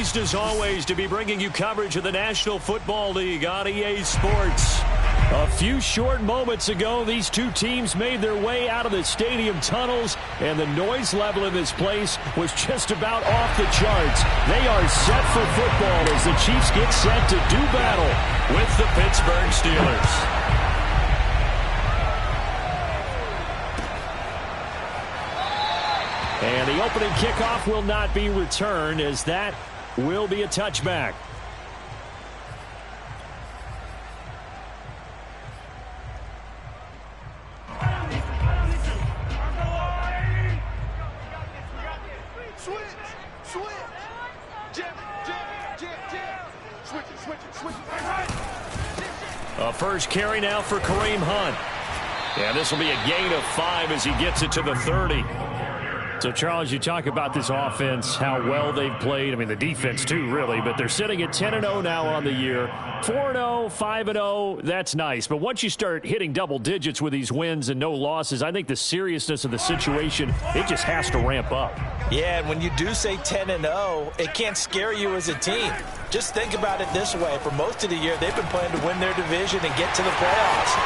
Pleased as always to be bringing you coverage of the National Football League on EA Sports. A few short moments ago, these two teams made their way out of the stadium tunnels, and the noise level in this place was just about off the charts. They are set for football as the Chiefs get set to do battle with the Pittsburgh Steelers. And the opening kickoff will not be returned, as that will be a touchback. A first carry now for Kareem Hunt. And this will be a gain of 5 as he gets it to the 30. So, Charles, you talk about this offense, how well they've played. I mean, the defense, too, really. But they're sitting at 10-0 now on the year. 4-0, 5-0, that's nice. But once you start hitting double digits with these wins and no losses, I think the seriousness of the situation, it just has to ramp up. Yeah, and when you do say 10-0, it can't scare you as a team. Just think about it this way. For most of the year, they've been playing to win their division and get to the playoffs.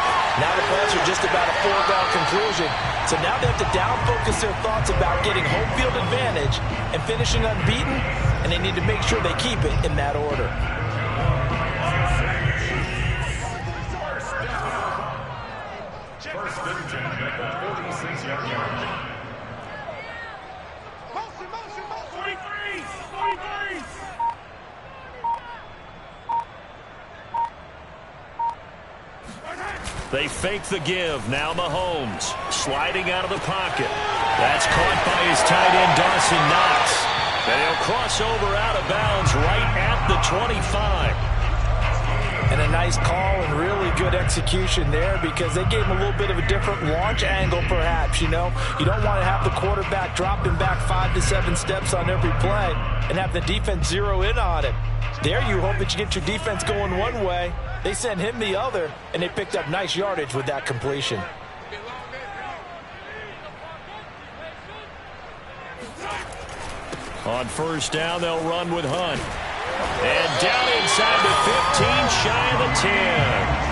Now the playoffs are just about a foregone conclusion. So now they have to down-focus their thoughts about getting home field advantage and finishing unbeaten, and they need to make sure they keep it in that order. First down at the 46-yard line. They fake the give. Now Mahomes sliding out of the pocket. That's caught by his tight end, Dawson Knox. And he'll cross over out of bounds right at the 25. And a nice call and really good execution there, because they gave him a little bit of a different launch angle perhaps. You know, you don't want to have the quarterback dropping back 5 to 7 steps on every play and have the defense zero in on it. There you hope that you get your defense going one way. They sent him the other, and they picked up nice yardage with that completion. On first down, they'll run with Hunt. And down inside the 15, shy of the 10.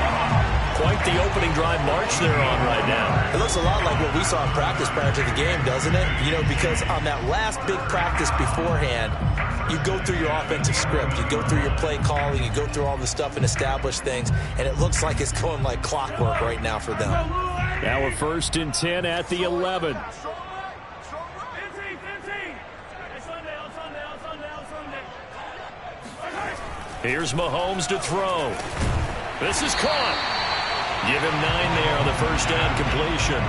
Quite the opening drive march they're on right now. It looks a lot like what we saw in practice prior to the game, doesn't it? You know, because on that last big practice beforehand, you go through your offensive script. You go through your play calling. You go through all the stuff and establish things. And it looks like it's going like clockwork right now for them. Now we're 1st and 10 at the 11. Here's Mahomes to throw. This is caught. Give him 9 there on the first down completion.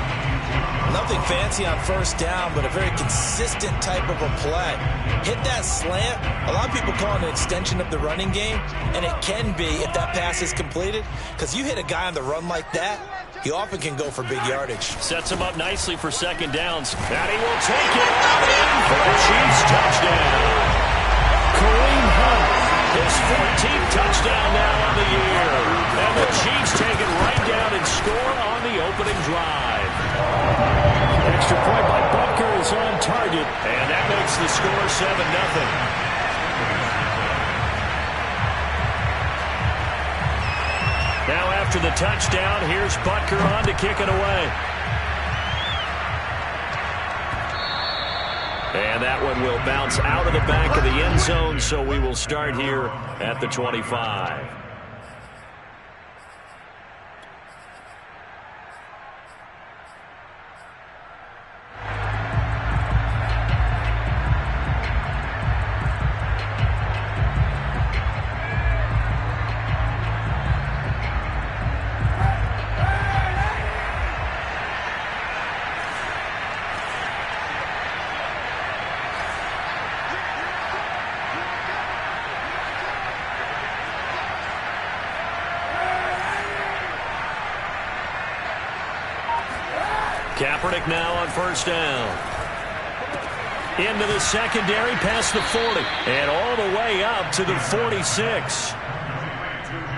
Nothing fancy on first down, but a very consistent type of a play. Hit that slant. A lot of people call it an extension of the running game, and it can be if that pass is completed, because you hit a guy on the run like that, he often can go for big yardage. Sets him up nicely for second downs. And he will take it in for the Chiefs touchdown. Kareem Hunt, his 14th touchdown now on the year. And the Chiefs take it right down and score on the opening drive. Extra point by Butker is on target, and that makes the score 7-0. Now after the touchdown, here's Butker on to kick it away. And that one will bounce out of the back of the end zone, so we will start here at the 25. Kaepernick now on first down. Into the secondary, past the 40, and all the way up to the 46.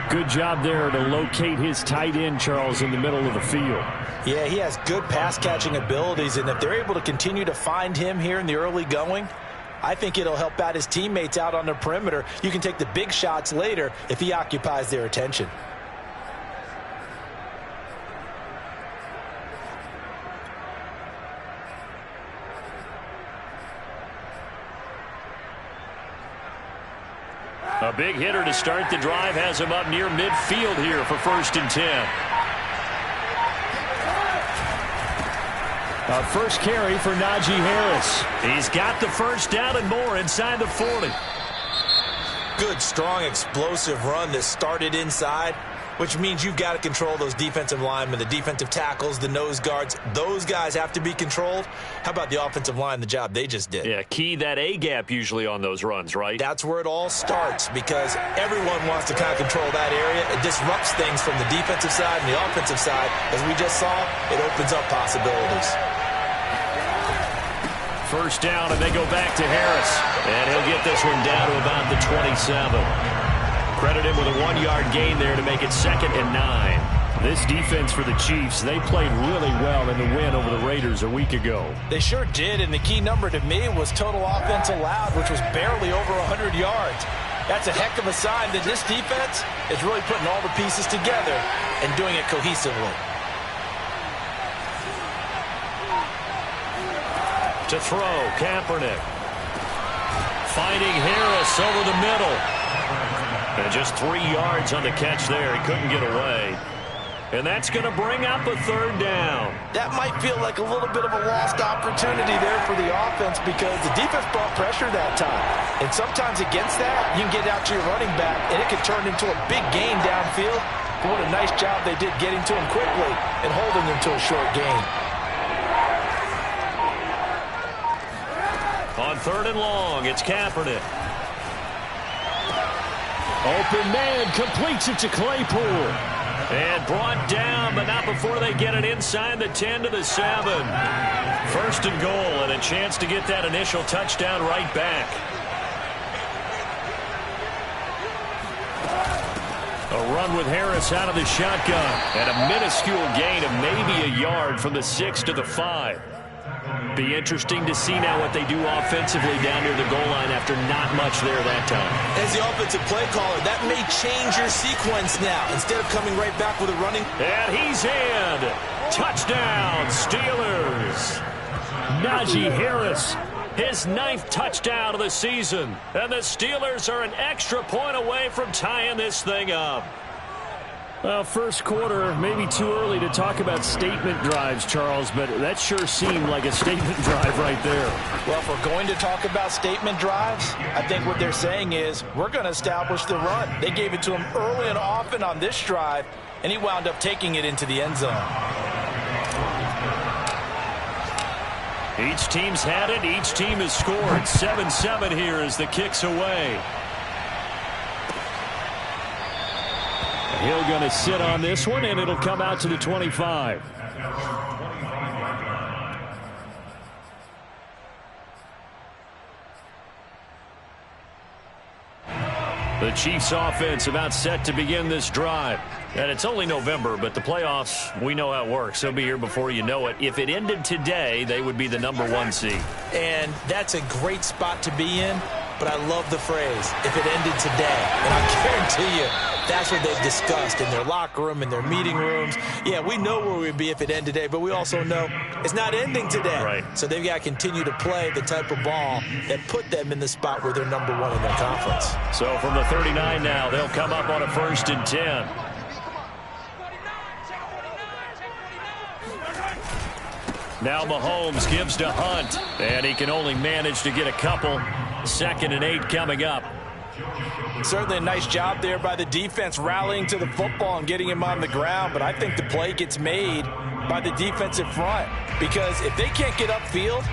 Good job there to locate his tight end, Charles, in the middle of the field. Yeah, he has good pass-catching abilities, and if they're able to continue to find him here in the early going, I think it'll help out his teammates out on the perimeter. You can take the big shots later if he occupies their attention. A big hitter to start the drive has him up near midfield here for 1st and 10. A first carry for Najee Harris. He's got the first down and more inside the 40. Good, strong, explosive run that started inside, which means you've got to control those defensive linemen, the defensive tackles, the nose guards. Those guys have to be controlled. How about the offensive line, the job they just did? Yeah, key that A-gap usually on those runs, right? That's where it all starts because everyone wants to kind of control that area. It disrupts things from the defensive side and the offensive side. As we just saw, it opens up possibilities. First down, and they go back to Harris. And he'll get this one down to about the 27. Credit him with a 1-yard gain there to make it 2nd and 9. This defense for the Chiefs, they played really well in the win over the Raiders a week ago. They sure did, and the key number to me was total offense allowed, which was barely over 100 yards. That's a heck of a sign that this defense is really putting all the pieces together and doing it cohesively. To throw, Kaepernick. Finding Harris over the middle. And just 3 yards on the catch there. He couldn't get away. And that's going to bring up a 3rd down. That might feel like a little bit of a lost opportunity there for the offense because the defense brought pressure that time. And sometimes against that, you can get out to your running back, and it can turn into a big gain downfield. But what a nice job they did getting to him quickly and holding him to a short gain. On 3rd and long, it's Kaepernick. Open man completes it to Claypool. And brought down, but not before they get it inside the 10 to the 7. 1st and goal, and a chance to get that initial touchdown right back. A run with Harris out of the shotgun. And a minuscule gain of maybe a yard from the 6 to the 5. Be interesting to see now what they do offensively down near the goal line after not much there that time. As the offensive play caller, that may change your sequence now. Instead of coming right back with a running. And he's in. Touchdown, Steelers. Najee Harris, his 9th touchdown of the season. And the Steelers are an extra point away from tying this thing up. Well, first quarter, maybe too early to talk about statement drives, Charles, but that sure seemed like a statement drive right there. Well, if we're going to talk about statement drives, I think what they're saying is we're going to establish the run. They gave it to him early and often on this drive, and he wound up taking it into the end zone. Each team's had it. Each team has scored. 7-7 here as the kick's away. Hill going to sit on this one, and it'll come out to the 25. The Chiefs offense about set to begin this drive. And it's only November, but the playoffs, we know how it works. They'll be here before you know it. If it ended today, they would be the #1 seed. And that's a great spot to be in, but I love the phrase, if it ended today. And I guarantee you, that's what they've discussed in their locker room, in their meeting rooms. Yeah, we know where we'd be if it ended today, but we also know it's not ending today. Right. So they've got to continue to play the type of ball that put them in the spot where they're #1 in their conference. So from the 39 now, they'll come up on a 1st and 10. Now Mahomes gives to Hunt, and he can only manage to get a couple. 2nd and 8 coming up. Certainly a nice job there by the defense rallying to the football and getting him on the ground, but I think the play gets made by the defensive front because if they can't get upfield,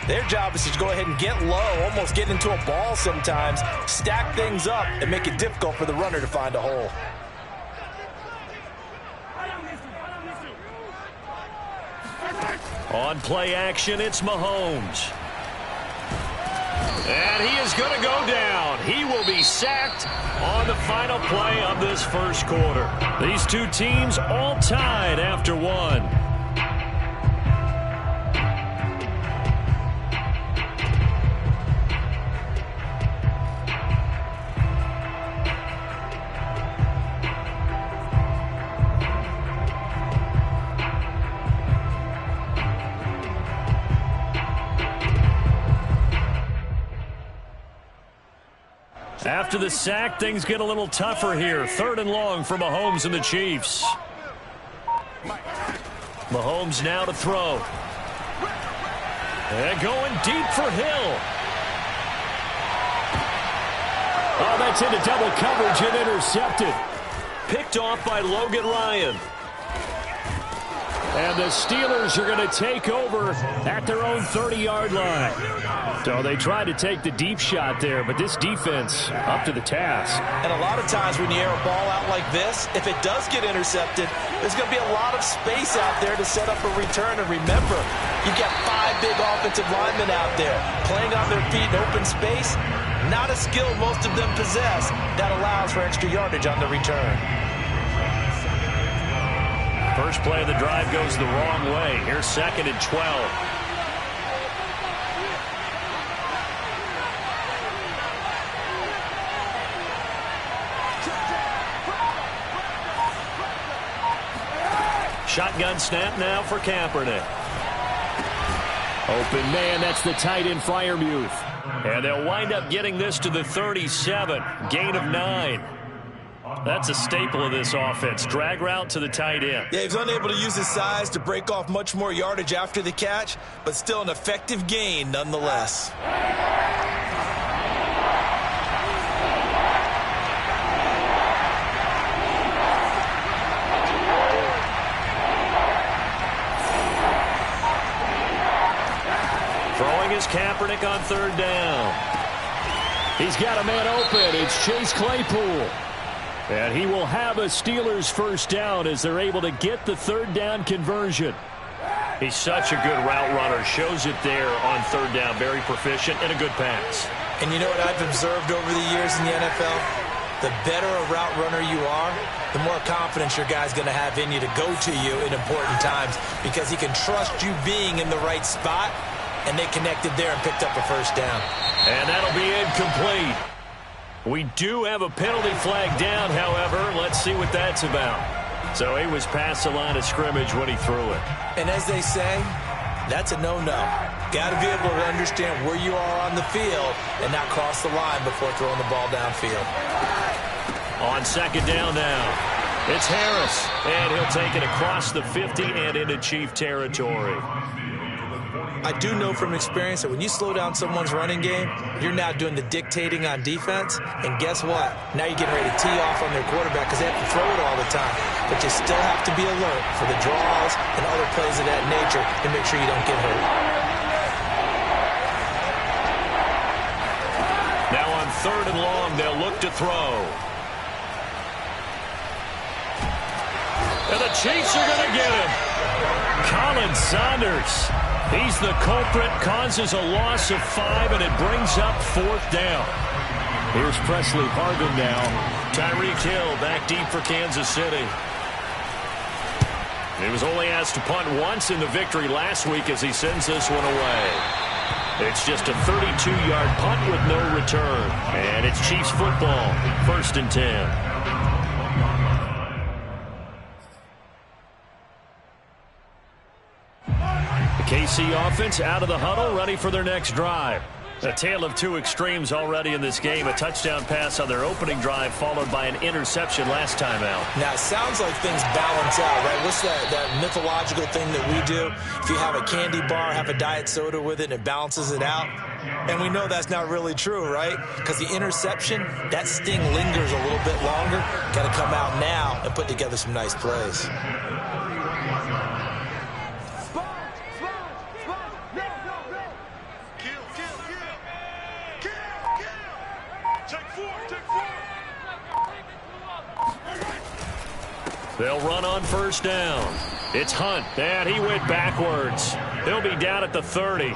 their job is to go ahead and get low, almost get into a ball sometimes, stack things up, and make it difficult for the runner to find a hole. On play action, it's Mahomes. And he is going to go down. He will be sacked on the final play of this first quarter. These two teams all tied after one. After the sack, things get a little tougher here. 3rd and long for Mahomes and the Chiefs. Mahomes now to throw. And going deep for Hill. Oh, that's into double coverage and intercepted. Picked off by Logan Ryan. And the Steelers are going to take over at their own 30-yard line. So they tried to take the deep shot there, but this defense up to the task. And a lot of times when you air a ball out like this, if it does get intercepted, there's going to be a lot of space out there to set up a return. And remember, you've got 5 big offensive linemen out there playing on their feet in open space. Not a skill most of them possess that allows for extra yardage on the return. First play of the drive goes the wrong way. Here's 2nd and 12. Shotgun snap now for Kaepernick. Open man, that's the tight end Freiermuth. And they'll wind up getting this to the 37. Gain of 9. That's a staple of this offense. Drag route to the tight end. Yeah, he's unable to use his size to break off much more yardage after the catch, but still an effective gain nonetheless. Throwing is Kaepernick on 3rd down. He's got a man open. It's Chase Claypool. And he will have a Steelers first down as they're able to get the 3rd down conversion. He's such a good route runner. Shows it there on 3rd down. Very proficient and a good pass. And you know what I've observed over the years in the NFL? The better a route runner you are, the more confidence your guy's going to have in you to go to you in important times because he can trust you being in the right spot, and they connected there and picked up a first down. And that'll be incomplete. We do have a penalty flag down, however. Let's see what that's about. So he was past the line of scrimmage when he threw it. And as they say, that's a no-no. Got to be able to understand where you are on the field and not cross the line before throwing the ball downfield. On 2nd down now, it's Harris. And he'll take it across the 50 and into Chief territory. I do know from experience that when you slow down someone's running game, you're now doing the dictating on defense. And guess what? Now you're getting ready to tee off on their quarterback because they have to throw it all the time. But you still have to be alert for the draws and other plays of that nature to make sure you don't get hurt. Now on 3rd and long, they'll look to throw. And the Chiefs are going to get him. Colin Saunders. He's the culprit, causes a loss of 5, and it brings up 4th down. Here's Presley Harvin now. Tyreek Hill back deep for Kansas City. He was only asked to punt once in the victory last week as he sends this one away. It's just a 32-yard punt with no return. And it's Chiefs football, 1st and 10. KC offense out of the huddle, ready for their next drive. A tale of 2 extremes already in this game. A touchdown pass on their opening drive, followed by an interception last time out. Now, it sounds like things balance out, right? What's that mythological thing that we do? If you have a candy bar, have a diet soda with it, and it balances it out. And we know that's not really true, right? Because the interception, that sting lingers a little bit longer. Got to come out now and put together some nice plays. They'll run on 1st down. It's Hunt, and he went backwards. He'll be down at the 30.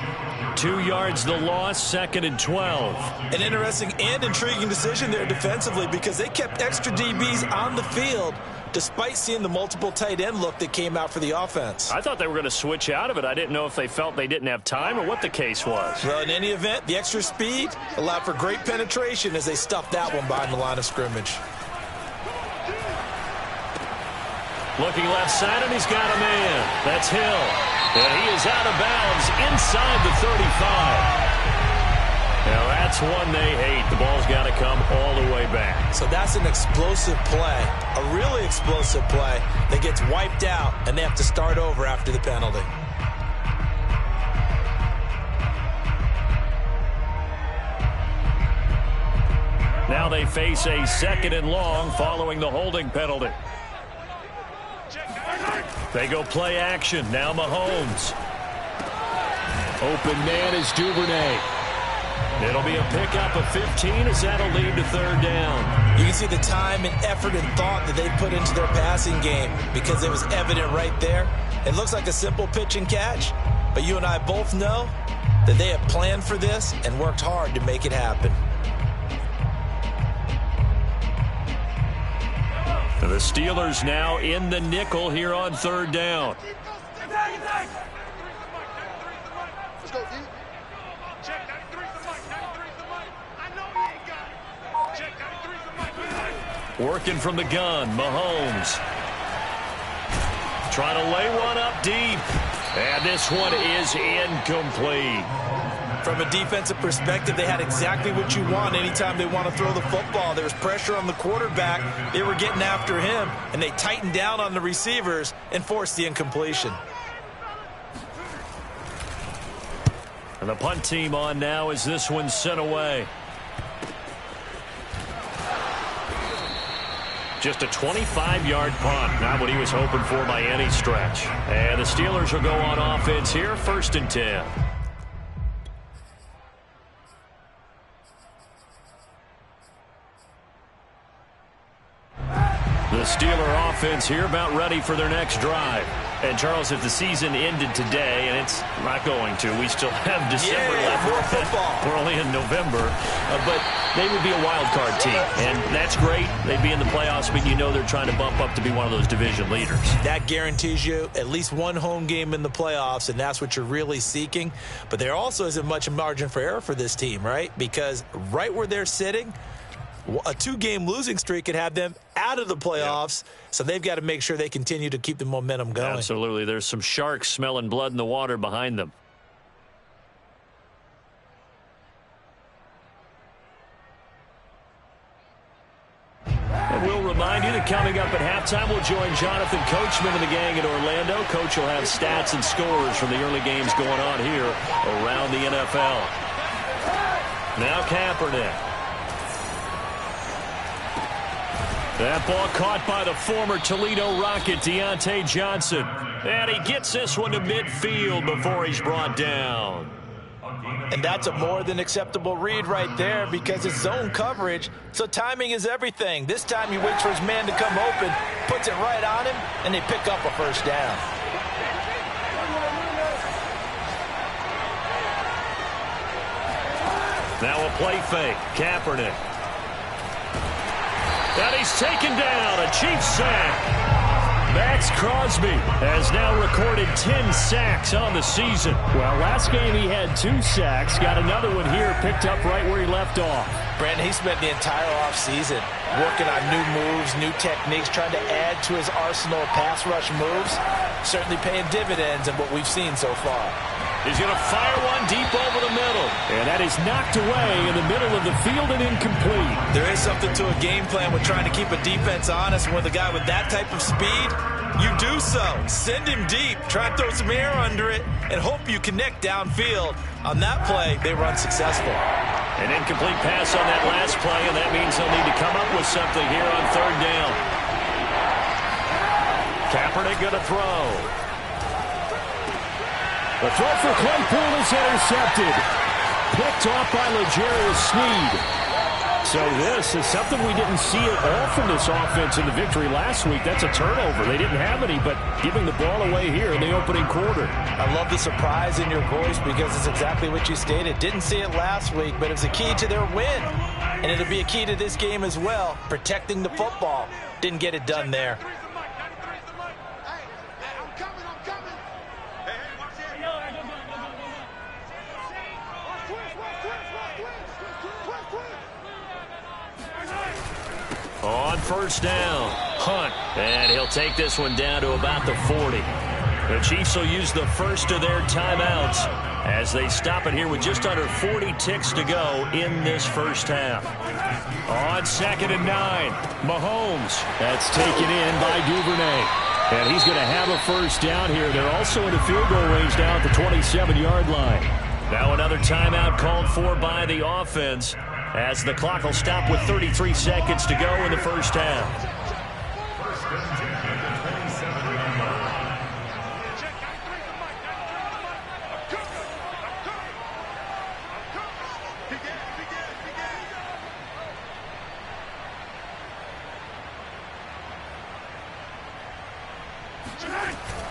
2 yards the loss, 2nd and 12. An interesting and intriguing decision there defensively because they kept extra DBs on the field despite seeing the multiple tight end look that came out for the offense. I thought they were going to switch out of it. I didn't know if they felt they didn't have time or what the case was. Well, in any event, the extra speed allowed for great penetration as they stuffed that one behind the line of scrimmage. Looking left side, and he's got a man. That's Hill. And he is out of bounds inside the 35. Now that's one they hate. The ball's got to come all the way back. So that's an explosive play, a really explosive play that gets wiped out, and they have to start over after the penalty. Now they face a 2nd and long following the holding penalty. They go play action. Now Mahomes. Open man is Duvernay. It'll be a pickup of 15 as that'll lead to 3rd down. You can see the time and effort and thought that they put into their passing game because it was evident right there. It looks like a simple pitch and catch, but you and I both know that they have planned for this and worked hard to make it happen. The Steelers now in the nickel here on 3rd down. Working from the gun, Mahomes. Trying to lay one up deep. And this one is incomplete. From a defensive perspective, they had exactly what you want anytime they want to throw the football. There was pressure on the quarterback. They were getting after him, and they tightened down on the receivers and forced the incompletion. And the punt team on now as this one's sent away. Just a 25-yard punt. Not what he was hoping for by any stretch. And the Steelers will go on offense here, 1st and 10. The Steeler offense here about ready for their next drive. And, Charles, if the season ended today, and it's not going to, we still have December left. More football. We're only in November. But they would be a wild card team. And that's great. They'd be in the playoffs, but you know they're trying to bump up to be one of those division leaders. That guarantees you at least one home game in the playoffs, and that's what you're really seeking. But there also isn't much margin for error for this team, right? Because right where they're sitting, a 2-game losing streak could have them out of the playoffs, so they've got to make sure they continue to keep the momentum going. Absolutely. There's some sharks smelling blood in the water behind them. And we'll remind you that coming up at halftime, we'll join Jonathan Coachman and the gang in Orlando. Coach will have stats and scores from the early games going on here around the NFL. Now Kaepernick. That ball caught by the former Toledo Rocket, Deontay Johnson. And he gets this one to midfield before he's brought down. And that's a more than acceptable read right there because it's zone coverage, so timing is everything. This time he waits for his man to come open, puts it right on him, and they pick up a 1st down. Now a play fake. Kaepernick. And he's taken down. A Chiefs sack. Max Crosby has now recorded 10 sacks on the season. Well, last game he had 2 sacks. Got another one here picked up right where he left off. Brandon, he spent the entire offseason working on new moves, new techniques, trying to add to his arsenal of pass rush moves. Certainly paying dividends in what we've seen so far. He's going to fire one deep over the middle. And that is knocked away in the middle of the field and incomplete. There is something to a game plan with trying to keep a defense honest. With a guy with that type of speed, you do so. Send him deep. Try and throw some air under it and hope you connect downfield. On that play, they were unsuccessful. An incomplete pass on that last play, and that means they'll need to come up with something here on 3rd down. Kaepernick going to throw. The throw for Claypool is intercepted. Picked off by L'Jarius Sneed. So this is something we didn't see at all from this offense in the victory last week. That's a turnover. They didn't have any, but giving the ball away here in the opening quarter. I love the surprise in your voice because it's exactly what you stated. Didn't see it last week, but it was a key to their win. And it'll be a key to this game as well, protecting the football. Didn't get it done there. On 1st down, Hunt, and he'll take this one down to about the 40. The Chiefs will use the first of their timeouts. as they stop it here with just under 40 ticks to go in this first half. On 2nd and 9, Mahomes. That's taken in by Duvernay. And he's going to have a first down here. They're also in the field goal range now at the 27-yard line. Now another timeout called for by the offense as the clock will stop with 33 seconds to go in the first half.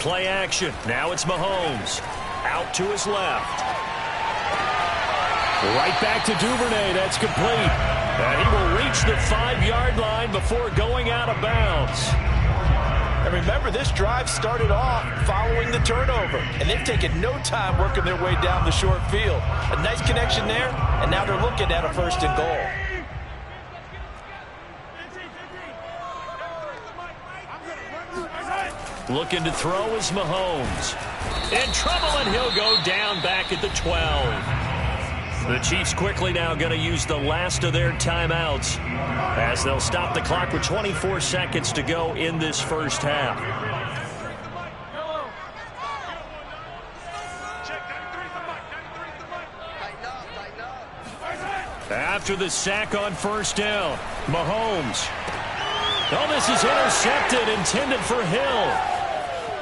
Play action. Now it's Mahomes. Out to his left. Right back to Duvernay. That's complete. And he will reach the 5-yard line before going out of bounds. And remember, this drive started off following the turnover. And they've taken no time working their way down the short field. A nice connection there, and now they're looking at a 1st and goal. Looking to throw is Mahomes. In trouble, and he'll go down back at the 12. The Chiefs quickly now going to use the last of their timeouts as they'll stop the clock with 24 seconds to go in this first half. After the sack on 1st down, Mahomes. Oh, this is intercepted, intended for Hill.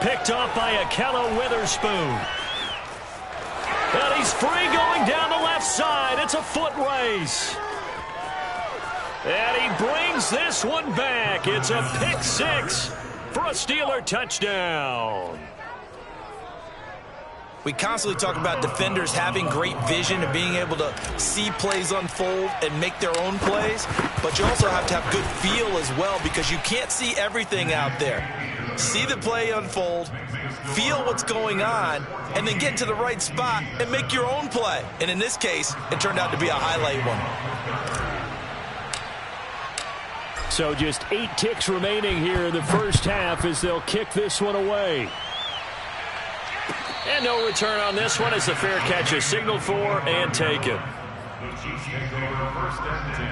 Picked off by Akello Witherspoon. And he's free going down the left side. It's a foot race. And he brings this one back. It's a pick 6 for a Steeler touchdown. We constantly talk about defenders having great vision and being able to see plays unfold and make their own plays. But you also have to have good feel as well because you can't see everything out there. See the play unfold, feel what's going on, and then get to the right spot and make your own play. And in this case, it turned out to be a highlight one. So just 8 ticks remaining here in the first half as they'll kick this one away. And no return on this one as the fair catch is signaled for and taken. The Chiefs take over 1st and 10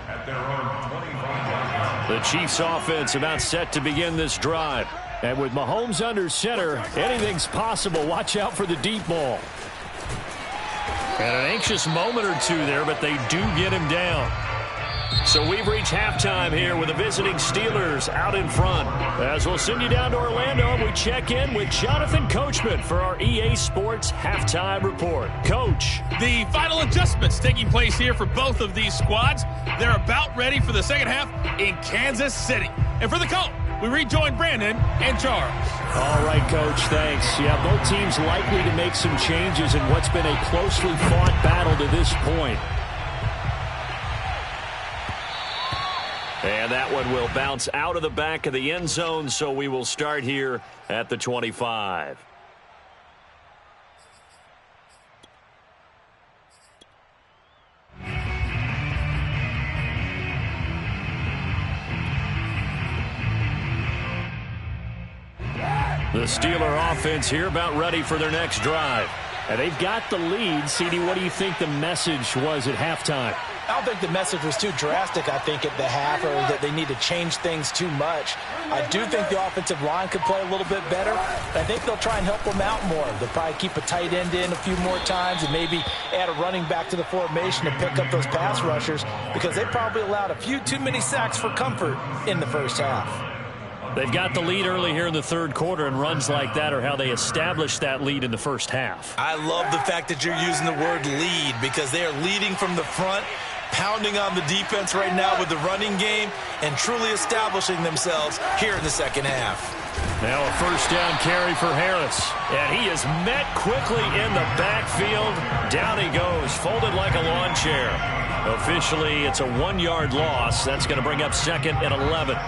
at their own 25. The Chiefs offense about set to begin this drive. And with Mahomes under center, anything's possible. Watch out for the deep ball. And an anxious moment or two there, but they do get him down. So we've reached halftime here with the visiting Steelers out in front. As we'll send you down to Orlando, and we check in with Jonathan Coachman for our EA Sports Halftime Report. Coach. The final adjustments taking place here for both of these squads. They're about ready for the second half in Kansas City. And for the call, we rejoin Brandon and Charles. All right, Coach, thanks. Yeah, both teams likely to make some changes in what's been a closely fought battle to this point. And that one will bounce out of the back of the end zone, so we will start here at the 25. The Steeler offense here about ready for their next drive. And they've got the lead. CD, what do you think the message was at halftime? I don't think the message was too drastic, I think, at the half, or that they need to change things too much. I do think the offensive line could play a little bit better. I think they'll try and help them out more. They'll probably keep a tight end in a few more times and maybe add a running back to the formation to pick up those pass rushers because they probably allowed a few too many sacks for comfort in the first half. They've got the lead early here in the third quarter, and runs like that are how they established that lead in the first half. I love the fact that you're using the word lead because they are leading from the front, pounding on the defense right now with the running game, and truly establishing themselves here in the second half. Now a first down carry for Harris. And he is met quickly in the backfield. Down he goes, folded like a lawn chair. Officially, it's a 1-yard loss. That's going to bring up 2nd and 11.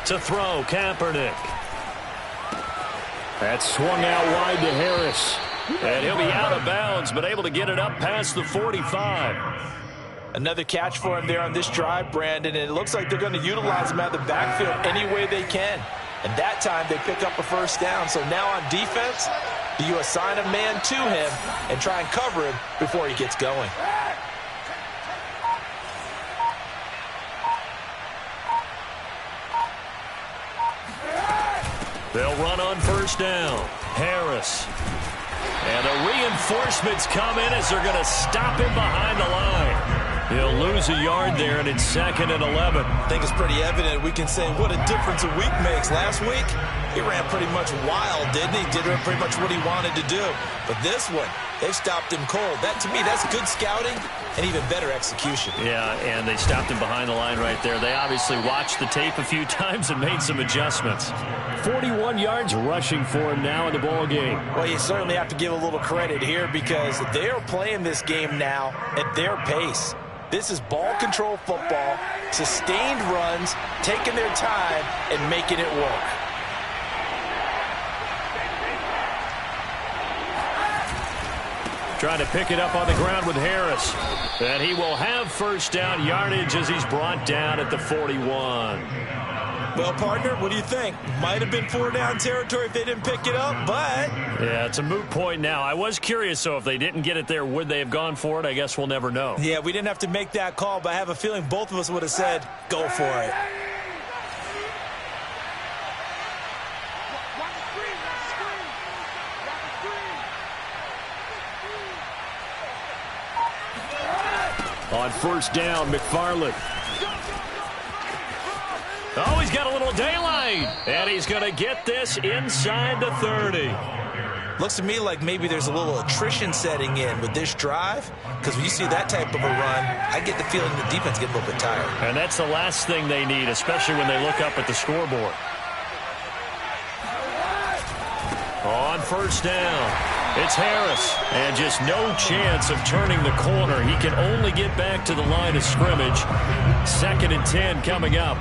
To throw, Kaepernick. That's swung out wide to Harris. And he'll be out of bounds, but able to get it up past the 45. Another catch for him there on this drive, Brandon, and it looks like they're going to utilize him out of the backfield any way they can. And that time they pick up a first down. So now on defense, you assign a man to him and try and cover him before he gets going. They'll run on first down. Harris. And the reinforcements come in as they're going to stop him behind the line. He'll lose a yard there, and it's 2nd and 11. I think it's pretty evident. We can say what a difference a week makes. Last week, he ran pretty much wild, didn't he? Did pretty much what he wanted to do. But this one, they've stopped him cold. That, to me, that's good scouting and even better execution. Yeah, and they stopped him behind the line right there. They obviously watched the tape a few times and made some adjustments. 41 yards rushing for him now in the ball game. Well, you certainly have to give a little credit here because they are playing this game now at their pace. This is ball control football, sustained runs, taking their time and making it work. Trying to pick it up on the ground with Harris. And he will have first down yardage as he's brought down at the 41. Well, partner, what do you think? Might have been 4-down territory if they didn't pick it up, but... Yeah, it's a moot point now. I was curious, so if they didn't get it there, would they have gone for it? I guess we'll never know. Yeah, we didn't have to make that call, but I have a feeling both of us would have said, go for it. On first down, McFarland. Oh, he's got a little daylight. And he's going to get this inside the 30. Looks to me like maybe there's a little attrition setting in with this drive. Because when you see that type of a run, I get the feeling the defense gets a little bit tired. And that's the last thing they need, especially when they look up at the scoreboard. On first down. It's Harris, and just no chance of turning the corner. He can only get back to the line of scrimmage. 2nd and 10 coming up.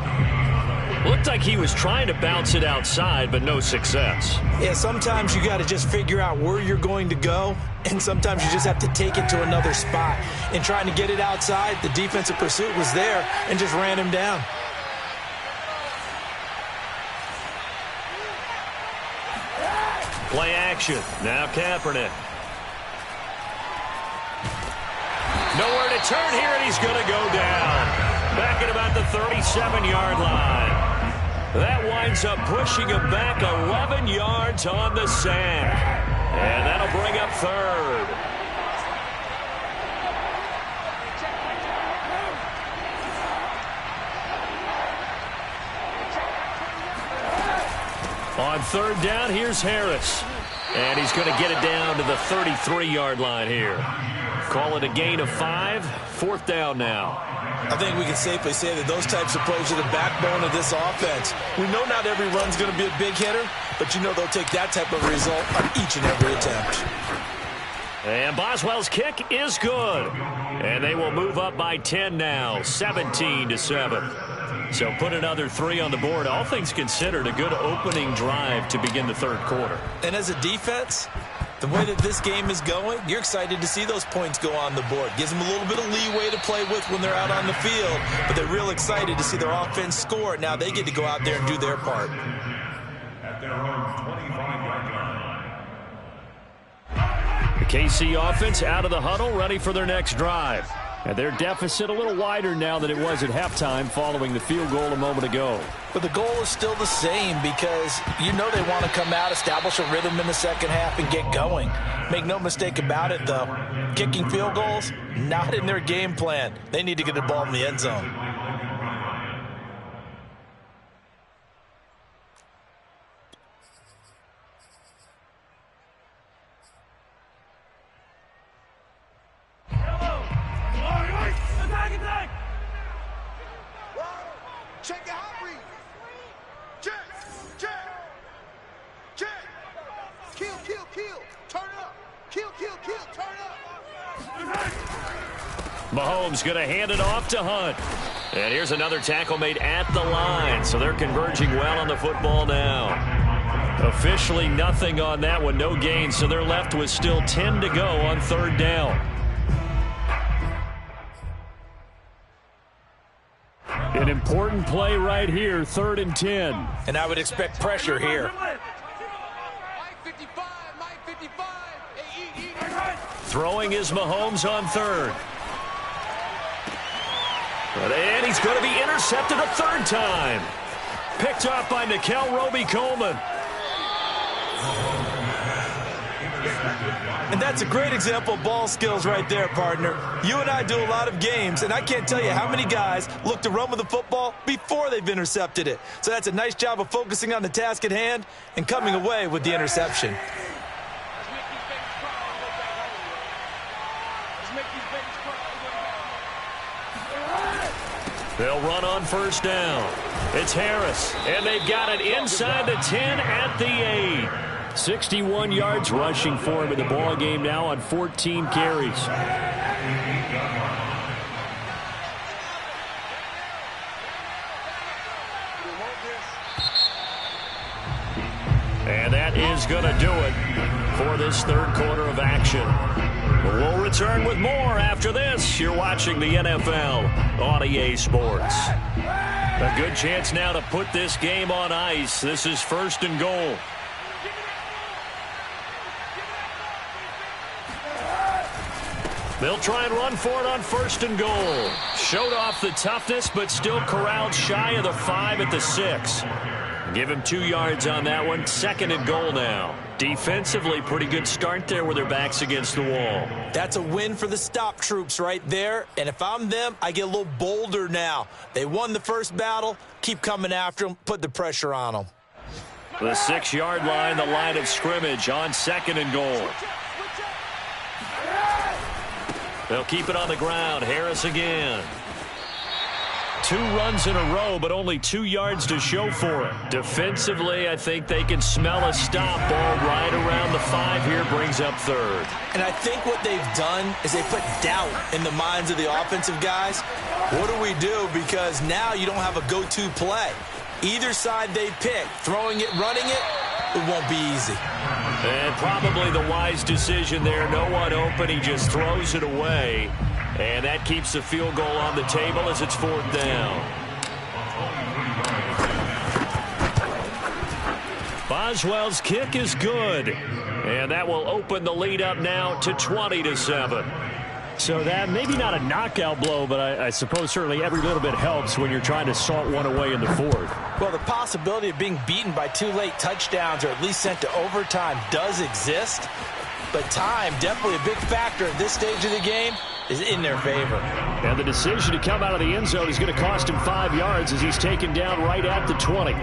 Looked like he was trying to bounce it outside, but no success. Yeah, sometimes you got to just figure out where you're going to go, and sometimes you just have to take it to another spot. And trying to get it outside, the defensive pursuit was there and just ran him down. Play action. Now Kaepernick. Nowhere to turn here, and he's going to go down. Back at about the 37-yard line. That winds up pushing him back 11 yards on the sack. And that'll bring up 3rd. On 3rd down, here's Harris. And he's going to get it down to the 33-yard line here. Call it a gain of 5. 4th down now. I think we can safely say that those types of plays are the backbone of this offense. We know not every run's going to be a big hitter, but you know they'll take that type of result on each and every attempt. And Boswell's kick is good. And they will move up by 10 now, 17-7. So put another 3 on the board. All things considered, a good opening drive to begin the 3rd quarter. And as a defense, the way that this game is going, you're excited to see those points go on the board. Gives them a little bit of leeway to play with when they're out on the field, but they're real excited to see their offense score. Now they get to go out there and do their part. At their own 25-yard line. The KC offense out of the huddle, ready for their next drive. And their deficit a little wider now than it was at halftime following the field goal a moment ago. But the goal is still the same because you know they want to come out, establish a rhythm in the second half, and get going. Make no mistake about it, though. Kicking field goals, not in their game plan. They need to get the ball in the end zone. Check your hot read. Check. Kill. Turn up. Kill. Turn up. Mahomes going to hand it off to Hunt. And here's another tackle made at the line, so they're converging well on the football now. Officially nothing on that one, no gain, so they're left with still 10 to go on third down. An important play right here, 3rd and 10. And I would expect pressure here. Throwing is Mahomes on 3rd. And he's going to be intercepted a 3rd time. Picked off by Nickel Roby-Coleman. And that's a great example of ball skills right there, partner. You and I do a lot of games, and I can't tell you how many guys look to run with the football before they've intercepted it. So that's a nice job of focusing on the task at hand and coming away with the interception. They'll run on 1st down. It's Harris, and they've got it inside the 10 at the 8. 61 yards rushing for him in the ball game now on 14 carries. And that is going to do it for this 3rd quarter of action. We'll return with more after this. You're watching the NFL on EA Sports. A good chance now to put this game on ice. This is 1st and goal. They'll try and run for it on 1st and goal. Showed off the toughness, but still corralled shy of the 5 at the 6. Give him 2 yards on that one. 2nd and goal now. Defensively, pretty good start there with their backs against the wall. That's a win for the stop troops right there. And if I'm them, I get a little bolder now. They won the first battle. Keep coming after them. Put the pressure on them. The 6-yard line, the line of scrimmage on 2nd and goal. They'll keep it on the ground. Harris again. 2 runs in a row, but only 2 yards to show for it. Defensively, I think they can smell a stop. Ball right around the 5 here, brings up 3rd. And I think what they've done is they put doubt in the minds of the offensive guys. What do we do? Because now you don't have a go-to play. Either side they pick, throwing it, running it, it won't be easy. And probably the wise decision there. No one open. He just throws it away. And that keeps the field goal on the table as it's 4th down. Boswell's kick is good. And that will open the lead up now to 20-7. So that maybe not a knockout blow, but I suppose certainly every little bit helps when you're trying to salt one away in the 4th. Well, the possibility of being beaten by 2 late touchdowns or at least sent to overtime does exist. But time, definitely a big factor at this stage of the game, is in their favor. And the decision to come out of the end zone is going to cost him 5 yards as he's taken down right at the 20.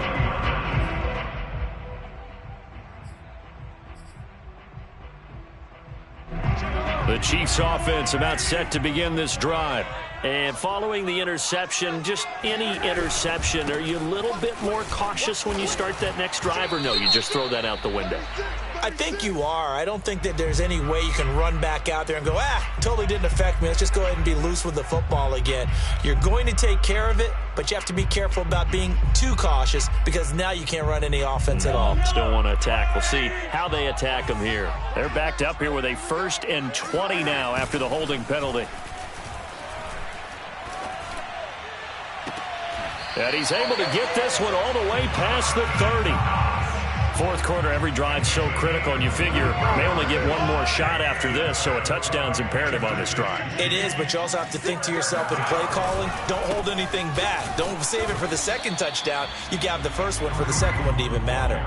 The Chiefs offense about set to begin this drive. And following the interception, just any interception, are you a little bit more cautious when you start that next drive, or no, you just throw that out the window? I think you are. I don't think that there's any way you can run back out there and go, totally didn't affect me. Let's just go ahead and be loose with the football again. You're going to take care of it, but you have to be careful about being too cautious because now you can't run any offense at all. Still want to attack. We'll see how they attack them here. They're backed up here with a 1st and 20 now after the holding penalty. And he's able to get this one all the way past the 30. 4th quarter, every drive so critical, and you figure may only get one more shot after this, so a touchdown's imperative on this drive. It is, but you also have to think to yourself in play calling, don't hold anything back. Don't save it for the 2nd touchdown. You can have the 1st one for the 2nd one to even matter.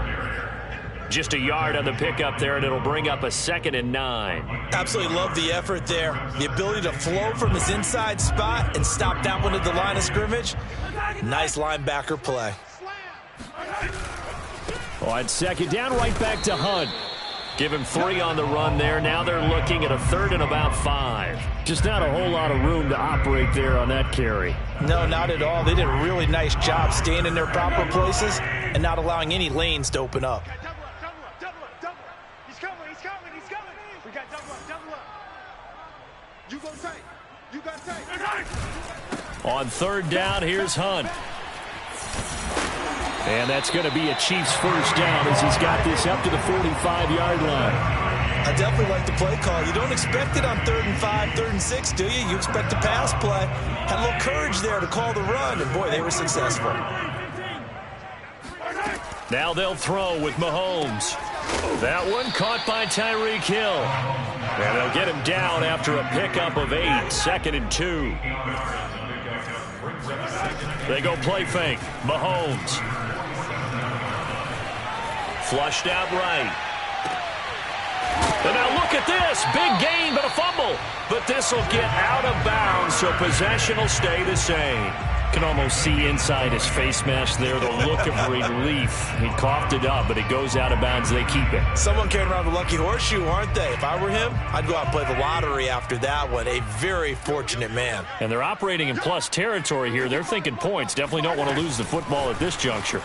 Just a yard on the pickup there, and it'll bring up a 2nd and 9. Absolutely love the effort there. The ability to flow from his inside spot and stop that one at the line of scrimmage. Nice linebacker play. On 2nd down, right back to Hunt. Give him 3 on the run there. Now they're looking at a 3rd and about 5. Just not a whole lot of room to operate there on that carry. No, not at all. They did a really nice job staying in their proper places and not allowing any lanes to open up. He's coming. We got double up. You go tight. On third down, here's Hunt. And that's going to be a Chiefs first down as he's got this up to the 45-yard line. I definitely like the play call. You don't expect it on 3rd and 5, 3rd and 6, do you? You expect a pass play. Had a little courage there to call the run, and boy, they were successful. Now they'll throw with Mahomes. That one caught by Tyreek Hill. And they'll get him down after a pickup of 8, 2nd and 2. They go play fake. Mahomes. Flushed out right. And now look at this. Big gain, but a fumble. But this will get out of bounds, so possession will stay the same. Can almost see inside his face mask there, the look of relief. He coughed it up, but it goes out of bounds. They keep it. Someone came around the lucky horseshoe, aren't they? If I were him, I'd go out and play the lottery after that one. A very fortunate man. And they're operating in plus territory here. They're thinking points. Definitely don't want to lose the football at this juncture.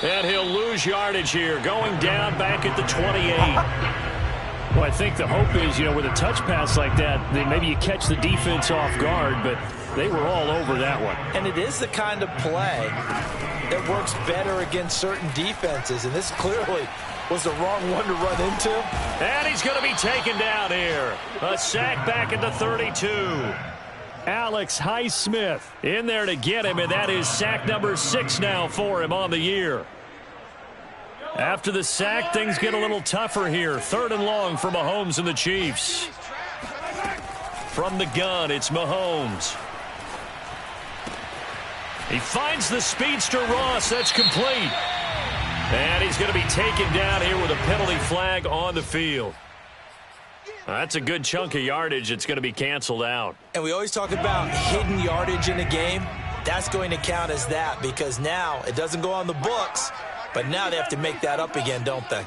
And he'll lose yardage here, going down back at the 28. Well, I think the hope is, with a touch pass like that, then maybe you catch the defense off guard, but they were all over that one. And it is the kind of play that works better against certain defenses, and this clearly was the wrong one to run into. And he's going to be taken down here. A sack back at the 32. Alex Highsmith in there to get him, and that is sack number 6 now for him on the year. After the sack, things get a little tougher here. 3rd and long for Mahomes and the Chiefs. From the gun, it's Mahomes. He finds the speedster Ross. That's complete. And he's going to be taken down here with a penalty flag on the field. That's a good chunk of yardage. It's going to be canceled out. And we always talk about hidden yardage in a game. That's going to count as that because now it doesn't go on the books, but now they have to make that up again, don't they?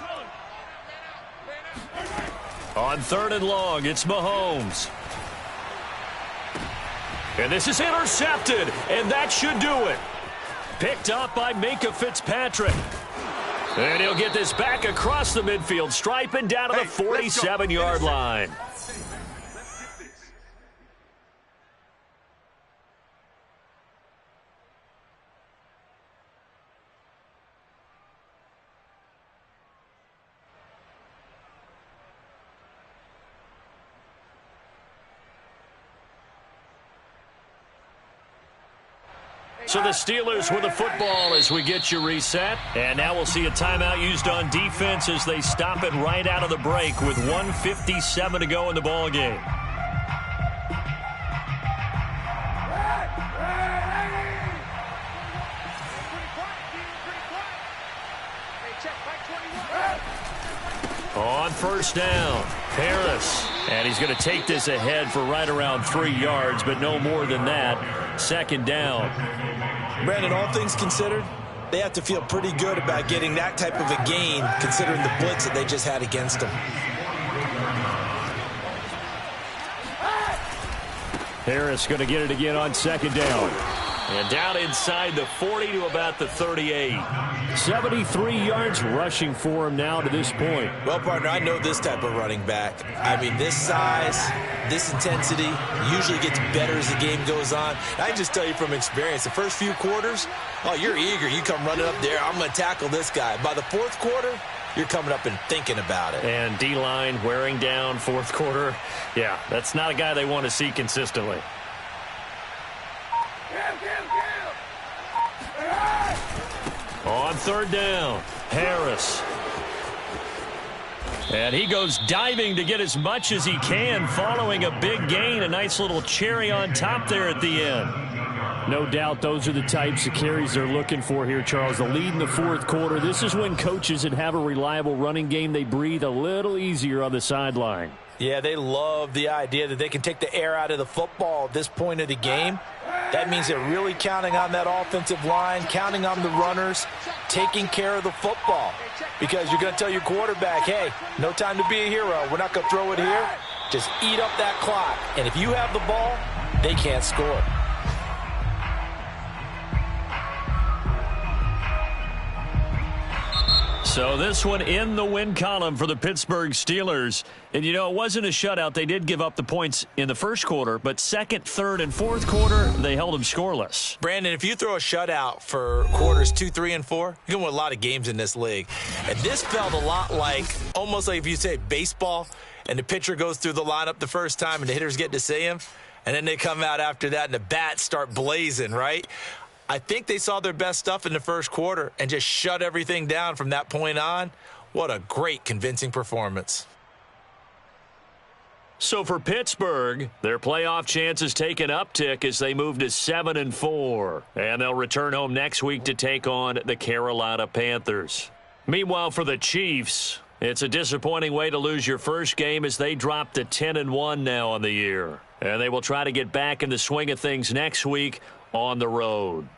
On 3rd and long, it's Mahomes. And this is intercepted, and that should do it. Picked up by Minkah Fitzpatrick. And he'll get this back across the midfield stripe and down to the 47-yard line. So the Steelers with the football as we get you reset. And now we'll see a timeout used on defense as they stop it right out of the break with 1:57 to go in the ball game. On first down, Harris. And he's going to take this ahead for right around 3 yards, but no more than that. 2nd down. Brandon, all things considered, they have to feel pretty good about getting that type of a gain considering the blitz that they just had against them. Harris going to get it again on 2nd down. And down inside the 40 to about the 38. 73 yards rushing for him now to this point. Well, partner, I know this type of running back. I mean, this size, this intensity usually gets better as the game goes on. I can just tell you from experience, the first few quarters, oh, you're eager. You come running up there, I'm going to tackle this guy. By the 4th quarter, you're coming up and thinking about it. And D-line wearing down 4th quarter. Yeah, that's not a guy they want to see consistently. On 3rd down, Harris. And he goes diving to get as much as he can following a big gain. A nice little cherry on top there at the end. No doubt those are the types of carries they're looking for here, Charles. The lead in the 4th quarter. This is when coaches that have a reliable running game, they breathe a little easier on the sideline. Yeah, they love the idea that they can take the air out of the football at this point of the game. That means they're really counting on that offensive line, counting on the runners, taking care of the football. Because you're going to tell your quarterback, hey, no time to be a hero. We're not going to throw it here. Just eat up that clock. And if you have the ball, they can't score. So this one in the win column for the Pittsburgh Steelers. And, you know, it wasn't a shutout. They did give up the points in the first quarter, but second, third, and fourth quarter, they held them scoreless. Brandon, if you throw a shutout for quarters 2, 3, and 4, you can win a lot of games in this league. And this felt a lot like, almost like if you say baseball, and the pitcher goes through the lineup the first time and the hitters get to see him, and then they come out after that and the bats start blazing, right? I think they saw their best stuff in the first quarter and just shut everything down from that point on. What a great, convincing performance. So for Pittsburgh, their playoff chances take an uptick as they move to 7-4. And they'll return home next week to take on the Carolina Panthers. Meanwhile, for the Chiefs, it's a disappointing way to lose your first game as they drop to 10-1 now on the year. And they will try to get back in the swing of things next week on the road.